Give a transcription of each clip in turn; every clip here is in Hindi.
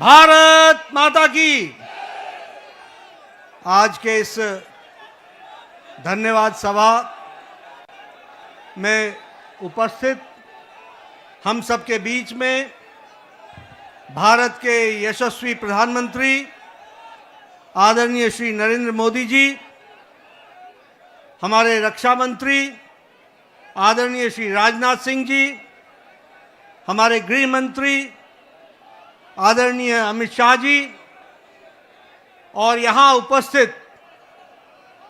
भारत माता की। आज के इस धन्यवाद सभा में उपस्थित हम सबके बीच में भारत के यशस्वी प्रधानमंत्री आदरणीय श्री नरेंद्र मोदी जी, हमारे रक्षा मंत्री आदरणीय श्री राजनाथ सिंह जी, हमारे गृह मंत्री आदरणीय अमित शाह जी और यहाँ उपस्थित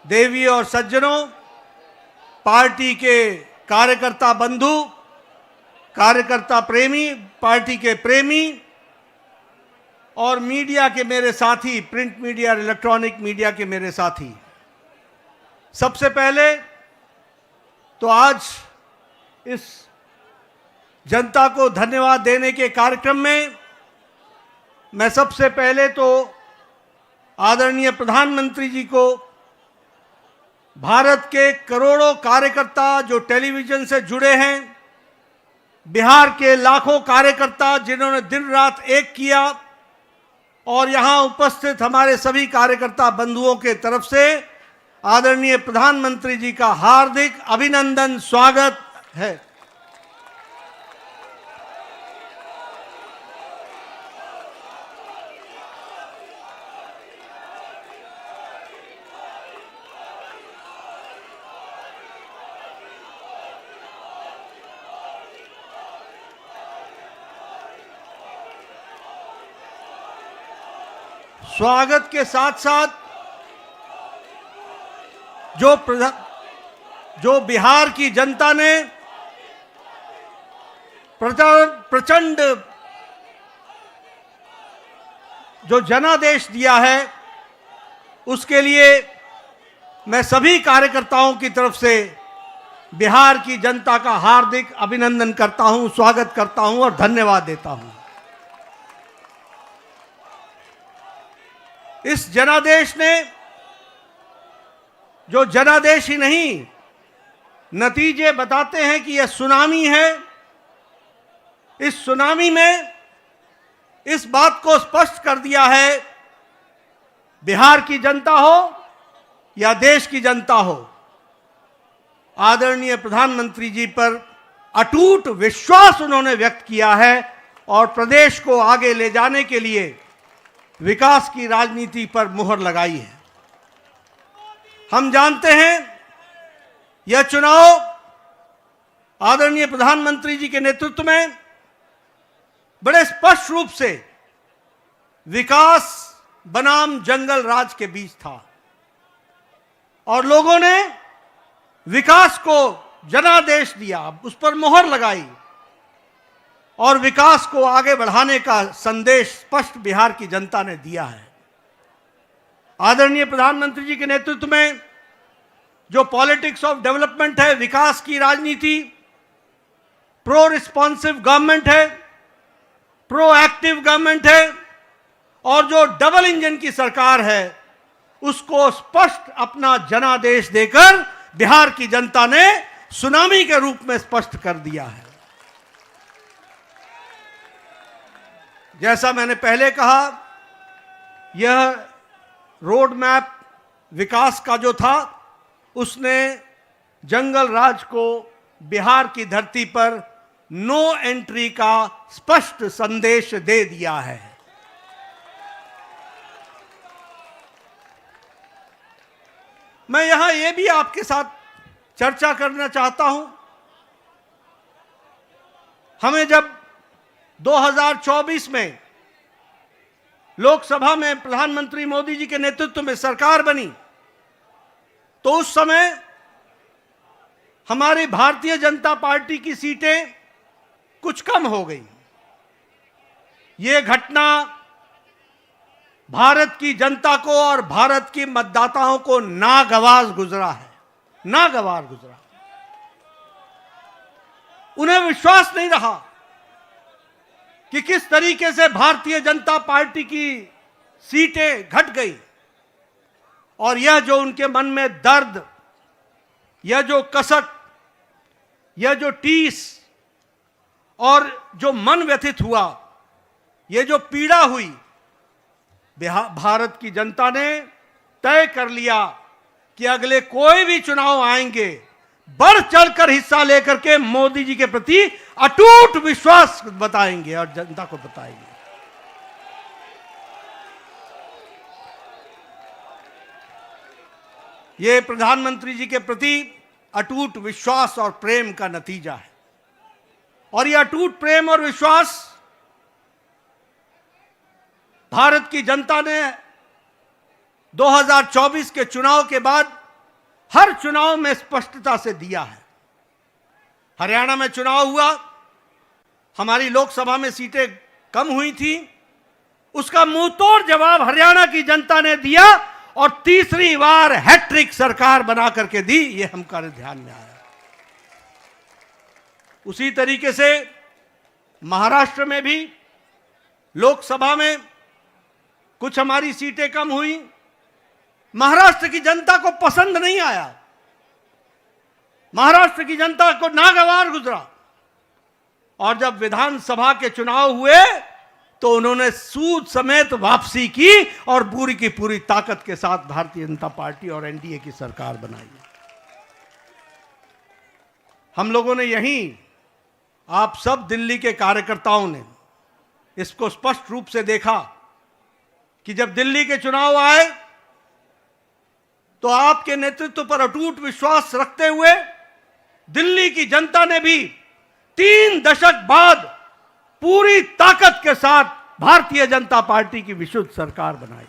देवी और सज्जनों, पार्टी के कार्यकर्ता बंधु, कार्यकर्ता प्रेमी, पार्टी के प्रेमी और मीडिया के मेरे साथी, प्रिंट मीडिया और इलेक्ट्रॉनिक मीडिया के मेरे साथी, सबसे पहले तो आज इस जनता को धन्यवाद देने के कार्यक्रम में मैं सबसे पहले तो आदरणीय प्रधानमंत्री जी को, भारत के करोड़ों कार्यकर्ता जो टेलीविजन से जुड़े हैं, बिहार के लाखों कार्यकर्ता जिन्होंने दिन रात एक किया और यहाँ उपस्थित हमारे सभी कार्यकर्ता बंधुओं के तरफ से आदरणीय प्रधानमंत्री जी का हार्दिक अभिनंदन, स्वागत है। स्वागत के साथ साथ जो बिहार की जनता ने प्रचंड जो जनादेश दिया है, उसके लिए मैं सभी कार्यकर्ताओं की तरफ से बिहार की जनता का हार्दिक अभिनंदन करता हूं, स्वागत करता हूं और धन्यवाद देता हूं। इस जनादेश ने, जो जनादेश ही नहीं, नतीजे बताते हैं कि यह सुनामी है। इस सुनामी में इस बात को स्पष्ट कर दिया है, बिहार की जनता हो या देश की जनता हो, आदरणीय प्रधानमंत्री जी पर अटूट विश्वास उन्होंने व्यक्त किया है और प्रदेश को आगे ले जाने के लिए विकास की राजनीति पर मुहर लगाई है। हम जानते हैं यह चुनाव आदरणीय प्रधानमंत्री जी के नेतृत्व में बड़े स्पष्ट रूप से विकास बनाम जंगल राज के बीच था और लोगों ने विकास को जनादेश दिया, उस पर मुहर लगाई और विकास को आगे बढ़ाने का संदेश स्पष्ट बिहार की जनता ने दिया है। आदरणीय प्रधानमंत्री जी के नेतृत्व में जो पॉलिटिक्स ऑफ डेवलपमेंट है, विकास की राजनीति, प्रो रिस्पॉन्सिव गवर्नमेंट है, प्रो एक्टिव गवर्नमेंट है और जो डबल इंजन की सरकार है, उसको स्पष्ट अपना जनादेश देकर बिहार की जनता ने सुनामी के रूप में स्पष्ट कर दिया है। जैसा मैंने पहले कहा, यह रोड मैप विकास का जो था, उसने जंगल राज को बिहार की धरती पर नो एंट्री का स्पष्ट संदेश दे दिया है। मैं यहां यह भी आपके साथ चर्चा करना चाहता हूं, हमें जब 2024 में लोकसभा में प्रधानमंत्री मोदी जी के नेतृत्व में सरकार बनी, तो उस समय हमारी भारतीय जनता पार्टी की सीटें कुछ कम हो गई। ये घटना भारत की जनता को और भारत की मतदाताओं को नागवार गुजरा है, नागवार गुजरा। उन्हें विश्वास नहीं रहा कि किस तरीके से भारतीय जनता पार्टी की सीटें घट गई और यह जो उनके मन में दर्द, यह जो कसक, यह जो टीस और जो मन व्यथित हुआ, ये जो पीड़ा हुई, भारत की जनता ने तय कर लिया कि अगले कोई भी चुनाव आएंगे, बढ़ चढ़कर हिस्सा लेकर के मोदी जी के प्रति अटूट विश्वास बताएंगे और जनता को बताएंगे। ये प्रधानमंत्री जी के प्रति अटूट विश्वास और प्रेम का नतीजा है। और ये अटूट प्रेम और विश्वास भारत की जनता ने 2024 के चुनाव के बाद हर चुनाव में स्पष्टता से दिया है। हरियाणा में चुनाव हुआ, हमारी लोकसभा में सीटें कम हुई थी, उसका मुंहतोड़ जवाब हरियाणा की जनता ने दिया और तीसरी बार हैट्रिक सरकार बना करके दी। ये हमारे ध्यान में आया। उसी तरीके से महाराष्ट्र में भी लोकसभा में कुछ हमारी सीटें कम हुई, महाराष्ट्र की जनता को पसंद नहीं आया, महाराष्ट्र की जनता को नागवार गुजरा। और जब विधानसभा के चुनाव हुए तो उन्होंने सूद समेत वापसी की और पूरी की पूरी ताकत के साथ भारतीय जनता पार्टी और एनडीए की सरकार बनाई। हम लोगों ने यहीं, आप सब दिल्ली के कार्यकर्ताओं ने इसको स्पष्ट रूप से देखा कि जब दिल्ली के चुनाव आए तो आपके नेतृत्व पर अटूट विश्वास रखते हुए दिल्ली की जनता ने भी 3 दशक बाद पूरी ताकत के साथ भारतीय जनता पार्टी की विशुद्ध सरकार बनाई।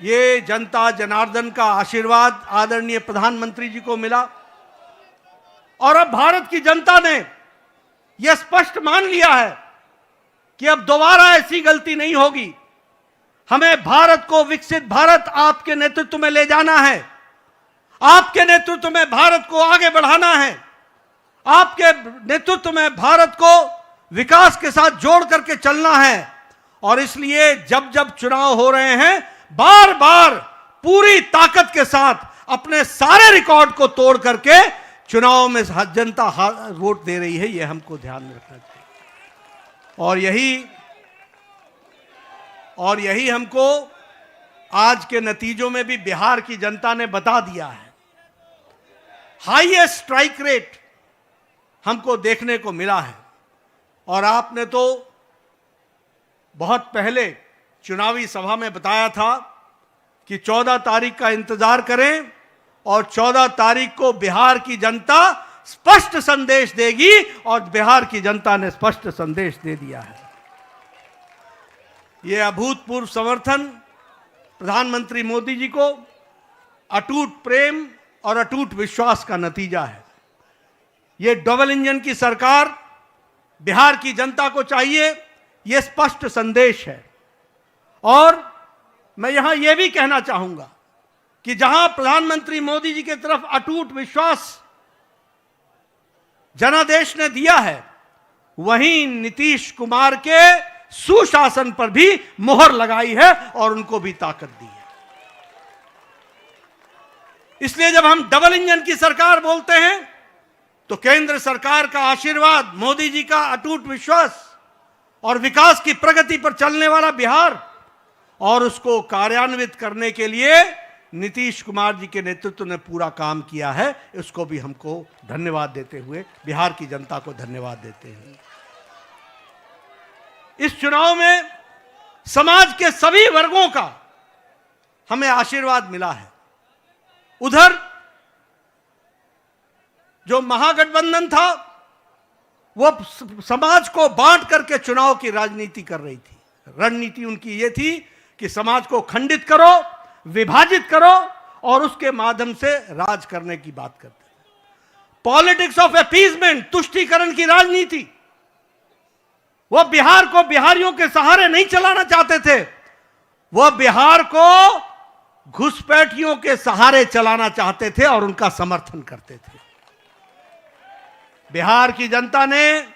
ये जनता जनार्दन का आशीर्वाद आदरणीय प्रधानमंत्री जी को मिला और अब भारत की जनता ने यह स्पष्ट मान लिया है कि अब दोबारा ऐसी गलती नहीं होगी। हमें भारत को, विकसित भारत आपके नेतृत्व में ले जाना है, आपके नेतृत्व में भारत को आगे बढ़ाना है, आपके नेतृत्व में भारत को विकास के साथ जोड़ करके चलना है। और इसलिए जब जब चुनाव हो रहे हैं, बार बार पूरी ताकत के साथ अपने सारे रिकॉर्ड को तोड़ करके चुनाव में जनता वोट दे रही है। यह हमको ध्यान में रखना चाहिए। और यही हमको आज के नतीजों में भी बिहार की जनता ने बता दिया है। हाईएस्ट स्ट्राइक रेट हमको देखने को मिला है। और आपने तो बहुत पहले चुनावी सभा में बताया था कि 14 तारीख का इंतजार करें और 14 तारीख को बिहार की जनता स्पष्ट संदेश देगी और बिहार की जनता ने स्पष्ट संदेश दे दिया है। यह अभूतपूर्व समर्थन प्रधानमंत्री मोदी जी को अटूट प्रेम और अटूट विश्वास का नतीजा है। यह डबल इंजन की सरकार बिहार की जनता को चाहिए, यह स्पष्ट संदेश है। और मैं यहां यह भी कहना चाहूंगा कि जहां प्रधानमंत्री मोदी जी की तरफ अटूट विश्वास जनादेश ने दिया है, वहीं नीतीश कुमार के सुशासन पर भी मुहर लगाई है और उनको भी ताकत दी है। इसलिए जब हम डबल इंजन की सरकार बोलते हैं तो केंद्र सरकार का आशीर्वाद, मोदी जी का अटूट विश्वास और विकास की प्रगति पर चलने वाला बिहार और उसको कार्यान्वित करने के लिए नीतीश कुमार जी के नेतृत्व ने पूरा काम किया है। इसको भी हमको धन्यवाद देते हुए बिहार की जनता को धन्यवाद देते हैं। इस चुनाव में समाज के सभी वर्गों का हमें आशीर्वाद मिला है। उधर जो महागठबंधन था वो समाज को बांट करके चुनाव की राजनीति कर रही थी। रणनीति उनकी ये थी कि समाज को खंडित करो, विभाजित करो और उसके माध्यम से राज करने की बात करते थे। पॉलिटिक्स ऑफ अपीजमेंट, तुष्टीकरण की राजनीति। वो बिहार को बिहारियों के सहारे नहीं चलाना चाहते थे, वो बिहार को घुसपैठियों के सहारे चलाना चाहते थे और उनका समर्थन करते थे। बिहार की जनता ने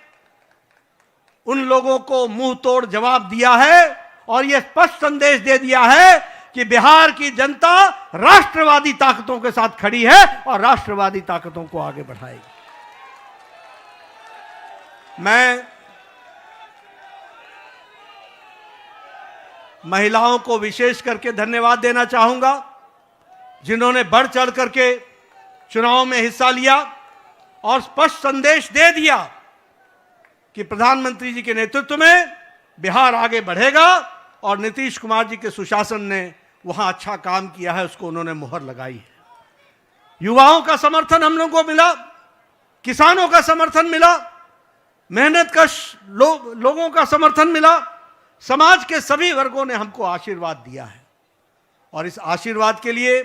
उन लोगों को मुंह तोड़ जवाब दिया है और यह स्पष्ट संदेश दे दिया है कि बिहार की जनता राष्ट्रवादी ताकतों के साथ खड़ी है और राष्ट्रवादी ताकतों को आगे बढ़ाएगी। मैं महिलाओं को विशेष करके धन्यवाद देना चाहूंगा, जिन्होंने बढ़ चढ़ करके चुनाव में हिस्सा लिया और स्पष्ट संदेश दे दिया कि प्रधानमंत्री जी के नेतृत्व में बिहार आगे बढ़ेगा और नीतीश कुमार जी के सुशासन ने वहां अच्छा काम किया है, उसको उन्होंने मुहर लगाई है। युवाओं का समर्थन हम लोगों को मिला, किसानों का समर्थन मिला, मेहनतकश लोगों का समर्थन मिला, समाज के सभी वर्गों ने हमको आशीर्वाद दिया है और इस आशीर्वाद के लिए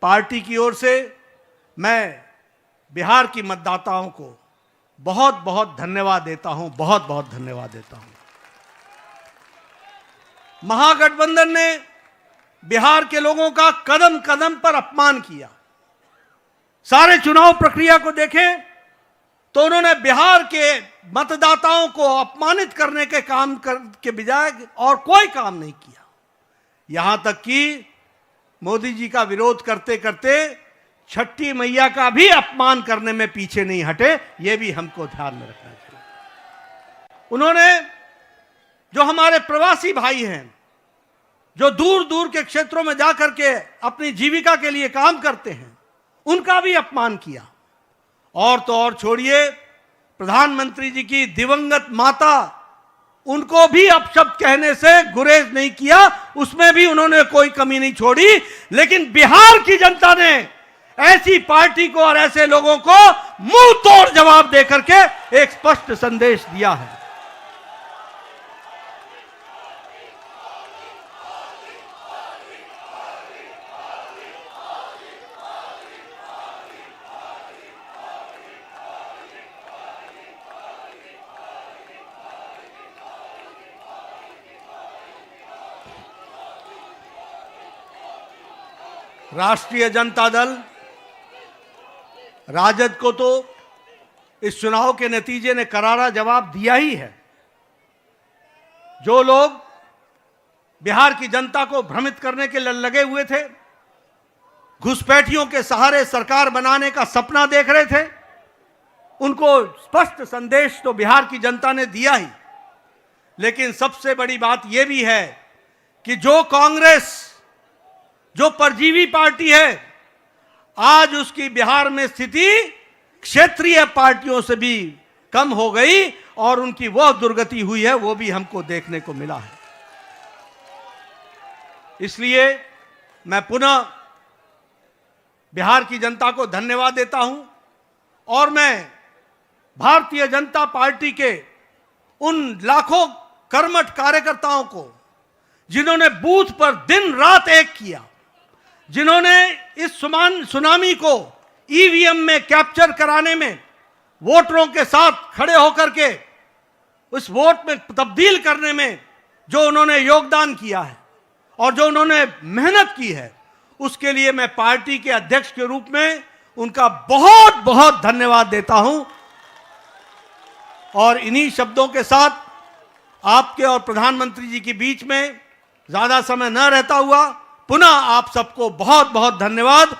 पार्टी की ओर से मैं बिहार की मतदाताओं को बहुत बहुत धन्यवाद देता हूं, बहुत बहुत धन्यवाद देता हूं। महागठबंधन ने बिहार के लोगों का कदम कदम पर अपमान किया। सारे चुनाव प्रक्रिया को देखें तो उन्होंने बिहार के मतदाताओं को अपमानित करने के काम के बजाय और कोई काम नहीं किया। यहां तक कि मोदी जी का विरोध करते करते छठी मैया का भी अपमान करने में पीछे नहीं हटे, यह भी हमको ध्यान में रखना चाहिए। उन्होंने जो हमारे प्रवासी भाई हैं, जो दूर दूर के क्षेत्रों में जाकर के अपनी जीविका के लिए काम करते हैं, उनका भी अपमान किया। और तो और छोड़िए, प्रधानमंत्री जी की दिवंगत माता, उनको भी अपशब्द कहने से गुरेज नहीं किया, उसमें भी उन्होंने कोई कमी नहीं छोड़ी। लेकिन बिहार की जनता ने ऐसी पार्टी को और ऐसे लोगों को मुंह तोड़ जवाब देकर के एक स्पष्ट संदेश दिया है। राष्ट्रीय जनता दल राजद को तो इस चुनाव के नतीजे ने करारा जवाब दिया ही है। जो लोग बिहार की जनता को भ्रमित करने के लिए लगे हुए थे, घुसपैठियों के सहारे सरकार बनाने का सपना देख रहे थे, उनको स्पष्ट संदेश तो बिहार की जनता ने दिया ही। लेकिन सबसे बड़ी बात यह भी है कि जो कांग्रेस, जो परजीवी पार्टी है, आज उसकी बिहार में स्थिति क्षेत्रीय पार्टियों से भी कम हो गई और उनकी वह दुर्गति हुई है, वो भी हमको देखने को मिला है। इसलिए मैं पुनः बिहार की जनता को धन्यवाद देता हूं और मैं भारतीय जनता पार्टी के उन लाखों कर्मठ कार्यकर्ताओं को, जिन्होंने बूथ पर दिन रात एक किया, जिन्होंने इस सुनामी को ईवीएम में कैप्चर कराने में वोटरों के साथ खड़े होकर के उस वोट में तब्दील करने में जो उन्होंने योगदान किया है और जो उन्होंने मेहनत की है, उसके लिए मैं पार्टी के अध्यक्ष के रूप में उनका बहुत बहुत धन्यवाद देता हूं। और इन्हीं शब्दों के साथ आपके और प्रधानमंत्री जी के बीच में ज्यादा समय न रहता हुआ पुनः आप सबको बहुत बहुत धन्यवाद।